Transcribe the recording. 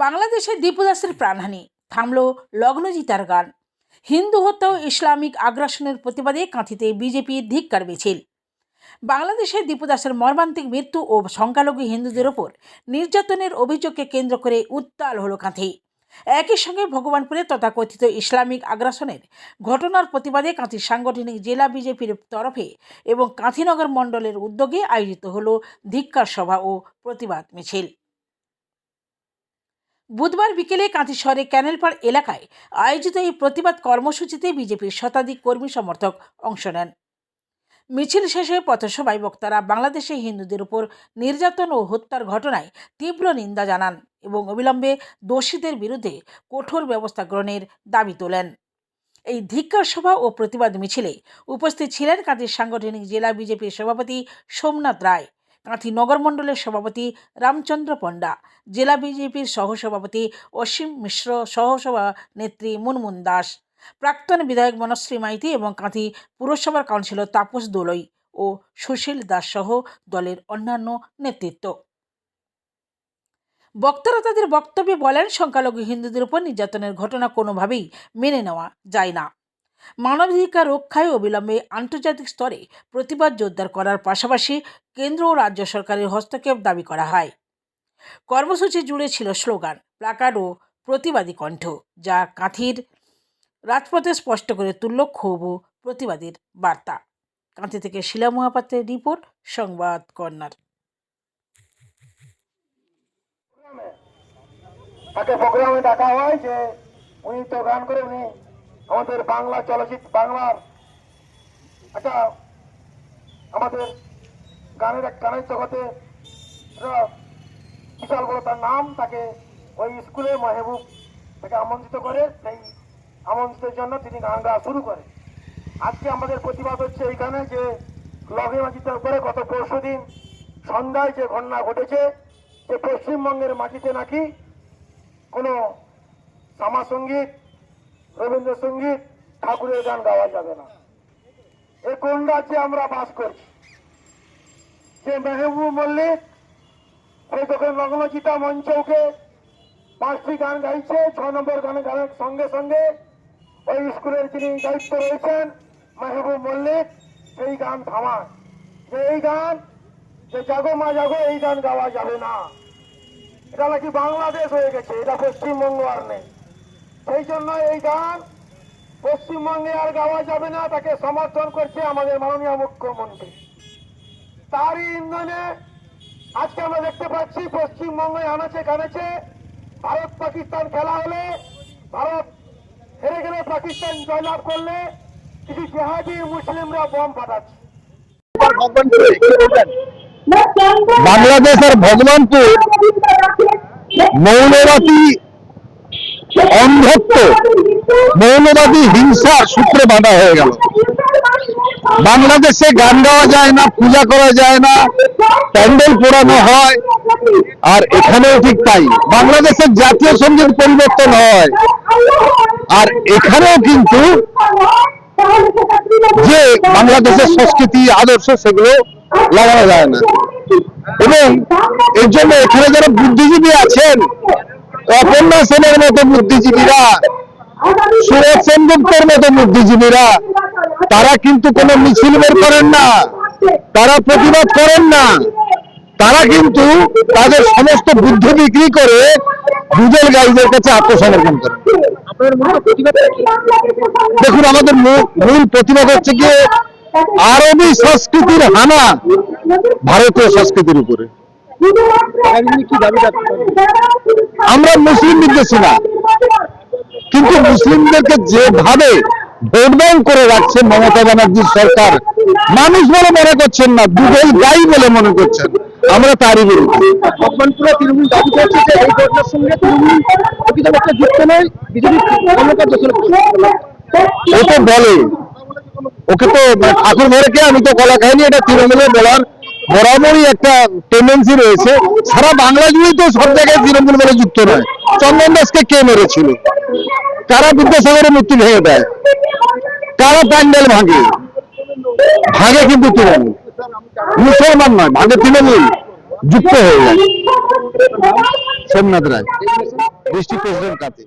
বাংলাদেশে দীপু দাসের প্রাণহানি, থামল লগ্নজিতার গান। হিন্দু হত্যা ও ইসলামিক আগ্রাসনের প্রতিবাদে কাঁথিতে বিজেপির ধিক্কার মিছিল। বাংলাদেশে দীপু দাসের মর্মান্তিক মৃত্যু ও সংখ্যালঘু হিন্দুদের ওপর নির্যাতনের অভিযোগকে কেন্দ্র করে উত্তাল হল কাঁথি। একই সঙ্গে ভগবানপুরে তথাকথিত ইসলামিক আগ্রাসনের ঘটনার প্রতিবাদে কাঁথির সাংগঠনিক জেলা বিজেপির তরফে এবং কাঁথিনগর মণ্ডলের উদ্যোগে আয়োজিত হল ধিক্কার সভা ও প্রতিবাদ মিছিল। বুধবার বিকেলে কাঁথি শহরের ক্যানেলপাড় এলাকায় আয়োজিত এই প্রতিবাদ কর্মসূচিতে বিজেপির শতাধিক কর্মী সমর্থক অংশ নেন। মিছিল শেষে পথসভায় বক্তারা বাংলাদেশে হিন্দুদের উপর নির্যাতন ও হত্যার ঘটনায় তীব্র নিন্দা জানান এবং অবিলম্বে দোষীদের বিরুদ্ধে কঠোর ব্যবস্থা গ্রহণের দাবি তোলেন। এই ধিক্কার সভা ও প্রতিবাদ মিছিলে উপস্থিত ছিলেন কাঁথির সাংগঠনিক জেলা বিজেপির সভাপতি সোমনাথ রায়, কাঁথি নগর মণ্ডলের সভাপতি রামচন্দ্র পণ্ডা, জেলা বিজেপির সহসভাপতি অসীম মিশ্র, সহসভানেত্রী মুনমুন দাস, প্রাক্তন বিধায়ক মনশ্রী মাইতি এবং কাঁথি পুরসভার কাউন্সিলর তাপস দোলই ও সুশীল দাস সহ দলের অন্যান্য নেতৃত্ব। বক্তারা তাদের বক্তব্যে বলেন, সংখ্যালঘু হিন্দুদের উপর নির্যাতনের ঘটনা কোনোভাবেই মেনে নেওয়া যায় না। মানবাধিকার রক্ষায় অবিলম্বে আন্তর্জাতিক স্তরে প্রতিবাদ জোরদার করার পাশাপাশি কেন্দ্র ও রাজ্য সরকারের হস্তক্ষেপ দাবি করা হয়। কর্মসূচি জুড়ে ছিল স্লোগান, প্লাকার্ড ও প্রতিবাদী কণ্ঠ, যা কাঁথির রাজপথে স্পষ্ট করে তুলল ক্ষোভ ও প্রতিবাদের বার্তা। কাঁথি থেকে শিলা মহাপাত্রের রিপোর্ট, সংবাদ কর্নার। তাকে প্রোগ্রামে ডাকা হয় যে উনি তো গান করে, উনি আমাদের বাংলা চলচ্চিত্র, বাংলার একটা আমাদের গানের জগতে বিশাল বড় তার নাম, তাকে ওই স্কুলে মাহবুব তাকে আমন্ত্রিত করে, সেই আমন্ত্রণের জন্য তিনি গান গাওয়া শুরু করে। আজকে আমাদের প্রতিবাদ হচ্ছে এইখানে যে লগ্নজিতার উপরে গত পরশুদিন সন্ধ্যায় যে ঘটনা ঘটেছে, যে পশ্চিমবঙ্গের মাটিতে নাকি কোনো শ্যামা সঙ্গীত, রবীন্দ্রসঙ্গীত, ঠাকুরের গান গাওয়া যাবে না। এ কোন রাজ্যে আমরা বাস করছি? যে মেহবুব মল্লিক সেই তখন লগ্নজিতা মঞ্চকে 5টি গান গাইছে, 6 নম্বর গানের সঙ্গে সঙ্গে ওই স্কুলের যিনি দায়িত্ব রয়েছেন মেহবুব মল্লিক সেই গান থামান, যে এই গান, যে জাগো মা জাগো, এই গান গাওয়া যাবে না। এটা নাকি বাংলাদেশ হয়ে গেছে, এটা পশ্চিমবঙ্গ আর নেই। সেই জন্য এই গান পশ্চিমবঙ্গে আর গাওয়া যাবে না, তাকে সমর্থন করছে আমাদের মাননীয় মুখ্যমন্ত্রী। তারই ইন্ধনে আজকে আমরা দেখতে পাচ্ছি পশ্চিমবঙ্গে আনাচে কানাচে ভারত পাকিস্তান খেলা হলে, ভারত হেরে গেলে, পাকিস্তান জয়লাভ করলে কিছু জেহাদি মুসলিমরা বোম ফাটাচ্ছে। বাংলাদেশের ভগবানপুর মৌলবাদী অন্ধত্ব, মৌলবাদী হিংসার সূত্রে বাঁধা হয়ে গেল। বাংলাদেশে গান গাওয়া যায় না, পূজা করা যায় না, প্যান্ডেল পোড়ানো হয়, আর এখানেও ঠিক তাই। বাংলাদেশের জাতীয় সঙ্গীত পরিবর্তন হয়, আর এখানেও কিন্তু যে বাংলাদেশের সংস্কৃতি আদর্শ সেগুলো লাগানো যায় না। এবং এর জন্য এখানে যারা বুদ্ধিজীবী আছেন, অপর্ণা সেনের মতো বুদ্ধিজীবীরা, সুরজ সেনগুপ্তের মতো বুদ্ধিজীবীরা, তারা কিন্তু কোনো মিছিল বের করেন না, তারা প্রতিবাদ করেন না, তারা কিন্তু তাদের সমস্ত বুদ্ধি বিক্রি করে দুজেল গাইদের কাছে আত্মসমর্পণ করেন। দেখুন, আমাদের মূল প্রতিবাদ হচ্ছে কি, আরবি সংস্কৃতির হানা ভারতীয় সংস্কৃতির উপরে। আমরা মুসলিম বিদ্বেষী না, কিন্তু মুসলিমদেরকে যেভাবে ভোট ব্যাংক করে রাখছে মমতা ব্যানার্জির সরকার, মানুষ বলে মনে করছেন না, দুধেই গাই বলে মনে করছেন। আমরা তারই বিরুদ্ধে। তৃণমূল দাবি করছে যে এই ঘটনার সঙ্গে তৃণমূল প্রকৃতপক্ষে যুক্ত নয়, বিজেপি ও তো বলে, ওকে তো ঠাকুর ঘরে কে, আমি তো কলা খাইনি, এটা তৃণমূলের বলার বরাবরই একটা টেন্ডেন্সি রয়েছে। সারা বাংলা জুড়েই তো সব জায়গায় তৃণমূল বলে যুক্ত নয়। চন্দন দাসকে কে মেরেছিল? কারা বিদ্যাসাগরের মূর্তি ভেঙে দেয়? কারা প্যান্ডেল ভাঙে? ভাঙে কিন্তু তৃণমূল, মুসলমান নয়, ভাঙে তৃণমূল, যুক্ত হয়ে যায়। সোমনাথ রায়। ডিস্ট্রিক্ট প্রেসিডেন্ট কাছে।